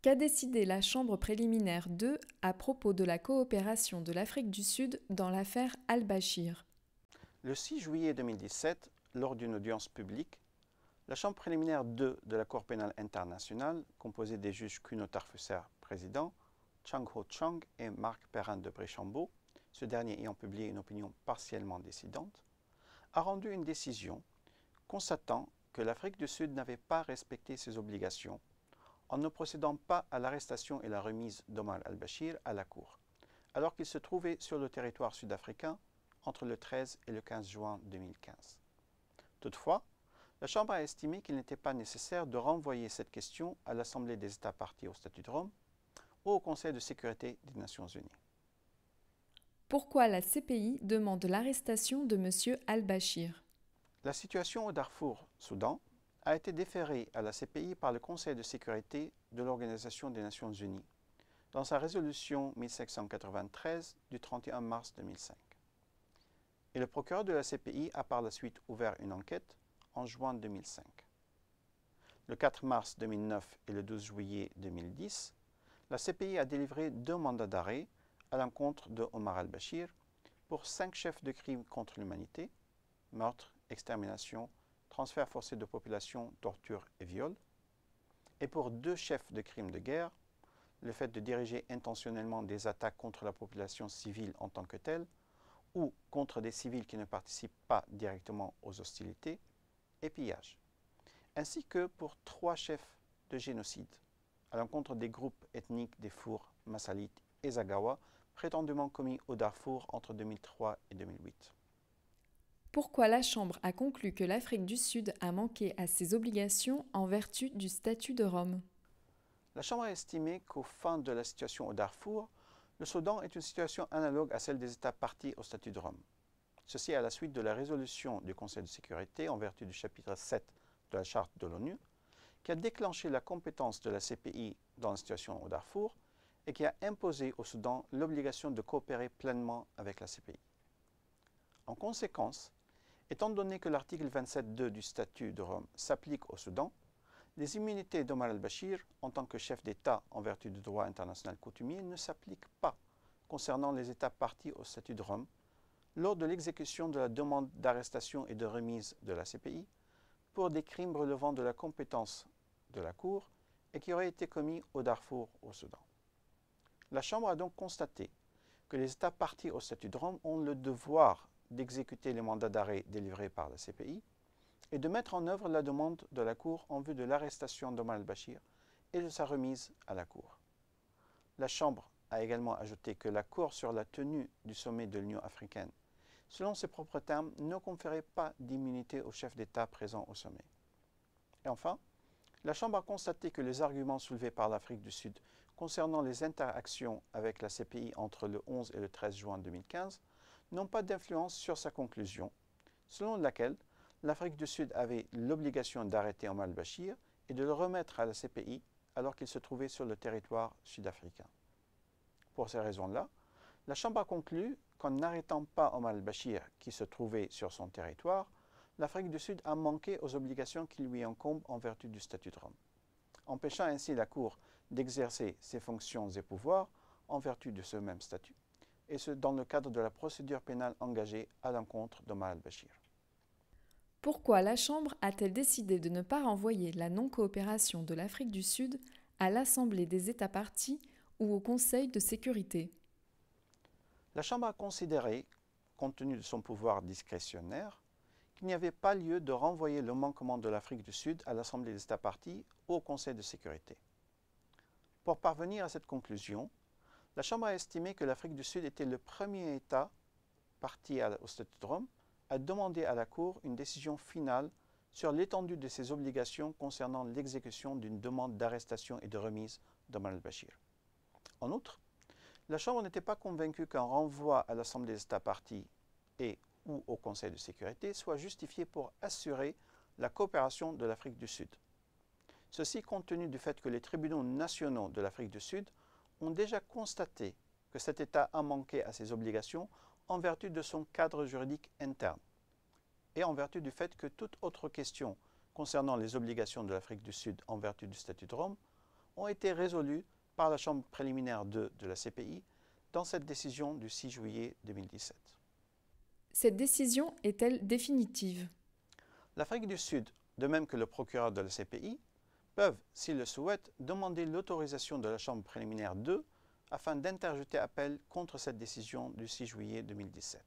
Qu'a décidé la Chambre préliminaire 2 à propos de la coopération de l'Afrique du Sud dans l'affaire al-Bashir? Le 6 juillet 2017, lors d'une audience publique, la Chambre préliminaire 2 de la Cour pénale internationale, composée des juges Kuno Tarfusser, président, Chang Ho-Chang et Marc Perrin de Bréchambault, ce dernier ayant publié une opinion partiellement décidante, a rendu une décision constatant que l'Afrique du Sud n'avait pas respecté ses obligations en ne procédant pas à l'arrestation et la remise d'Omar al-Bashir à la Cour, alors qu'il se trouvait sur le territoire sud-africain entre le 13 et le 15 juin 2015. Toutefois, la Chambre a estimé qu'il n'était pas nécessaire de renvoyer cette question à l'Assemblée des États parties au Statut de Rome ou au Conseil de sécurité des Nations Unies. Pourquoi la CPI demande l'arrestation de M. al-Bashir? La situation au Darfour, Soudan, a été déférée à la CPI par le Conseil de sécurité de l'Organisation des Nations Unies dans sa résolution 1593 du 31 mars 2005. Et le procureur de la CPI a par la suite ouvert une enquête en juin 2005. Le 4 mars 2009 et le 12 juillet 2010, la CPI a délivré 2 mandats d'arrêt à l'encontre de Omar al-Bashir pour 5 chefs de crimes contre l'humanité, meurtre, extermination, transfert forcé de population, torture et viol, et pour 2 chefs de crimes de guerre, le fait de diriger intentionnellement des attaques contre la population civile en tant que telle, ou contre des civils qui ne participent pas directement aux hostilités, et pillage, ainsi que pour 3 chefs de génocide à l'encontre des groupes ethniques des Fours, Massalites et Zagawa, prétendument commis au Darfour entre 2003 et 2008. Pourquoi la Chambre a conclu que l'Afrique du Sud a manqué à ses obligations en vertu du statut de Rome? La Chambre a estimé qu'au fin de la situation au Darfour, le Soudan est une situation analogue à celle des États parties au statut de Rome. Ceci à la suite de la résolution du Conseil de sécurité en vertu du chapitre 7 de la Charte de l'ONU, qui a déclenché la compétence de la CPI dans la situation au Darfour et qui a imposé au Soudan l'obligation de coopérer pleinement avec la CPI. En conséquence, étant donné que l'article 27.2 du statut de Rome s'applique au Soudan, les immunités d'Omar al-Bashir, en tant que chef d'État en vertu du droit international coutumier, ne s'appliquent pas concernant les États parties au statut de Rome lors de l'exécution de la demande d'arrestation et de remise de la CPI pour des crimes relevant de la compétence de la Cour et qui auraient été commis au Darfour, au Soudan. La Chambre a donc constaté que les États parties au statut de Rome ont le devoir d'exécuter les mandats d'arrêt délivrés par la CPI et de mettre en œuvre la demande de la Cour en vue de l'arrestation d'Omar al-Bashir et de sa remise à la Cour. La Chambre a également ajouté que l'accord sur la tenue du sommet de l'Union africaine, selon ses propres termes, ne conférait pas d'immunité aux chefs d'État présents au sommet. Et enfin, la Chambre a constaté que les arguments soulevés par l'Afrique du Sud concernant les interactions avec la CPI entre le 11 et le 13 juin 2015 n'ont pas d'influence sur sa conclusion, selon laquelle l'Afrique du Sud avait l'obligation d'arrêter Omar al-Bashir et de le remettre à la CPI alors qu'il se trouvait sur le territoire sud-africain. Pour ces raisons-là, la Chambre a conclu qu'en n'arrêtant pas Omar al-Bashir qui se trouvait sur son territoire, l'Afrique du Sud a manqué aux obligations qui lui incombent en vertu du statut de Rome, empêchant ainsi la Cour d'exercer ses fonctions et pouvoirs en vertu de ce même statut, et ce dans le cadre de la procédure pénale engagée à l'encontre d'Omar al-Bashir. Pourquoi la Chambre a-t-elle décidé de ne pas renvoyer la non-coopération de l'Afrique du Sud à l'Assemblée des États parties ou au Conseil de sécurité? La Chambre a considéré, compte tenu de son pouvoir discrétionnaire, qu'il n'y avait pas lieu de renvoyer le manquement de l'Afrique du Sud à l'Assemblée des États parties ou au Conseil de sécurité. Pour parvenir à cette conclusion, la Chambre a estimé que l'Afrique du Sud était le premier État parti au statut de Rome à demander à la Cour une décision finale sur l'étendue de ses obligations concernant l'exécution d'une demande d'arrestation et de remise d'Omar al-Bashir. En outre, la Chambre n'était pas convaincue qu'un renvoi à l'Assemblée des États parties et ou au Conseil de sécurité soit justifié pour assurer la coopération de l'Afrique du Sud. Ceci compte tenu du fait que les tribunaux nationaux de l'Afrique du Sud ont déjà constaté que cet État a manqué à ses obligations en vertu de son cadre juridique interne et en vertu du fait que toute autre question concernant les obligations de l'Afrique du Sud en vertu du statut de Rome ont été résolues par la Chambre préliminaire 2 de la CPI dans cette décision du 6 juillet 2017. Cette décision est-elle définitive? L'Afrique du Sud, de même que le procureur de la CPI, peuvent, s'ils le souhaitent, demander l'autorisation de la Chambre préliminaire 2 afin d'interjeter appel contre cette décision du 6 juillet 2017.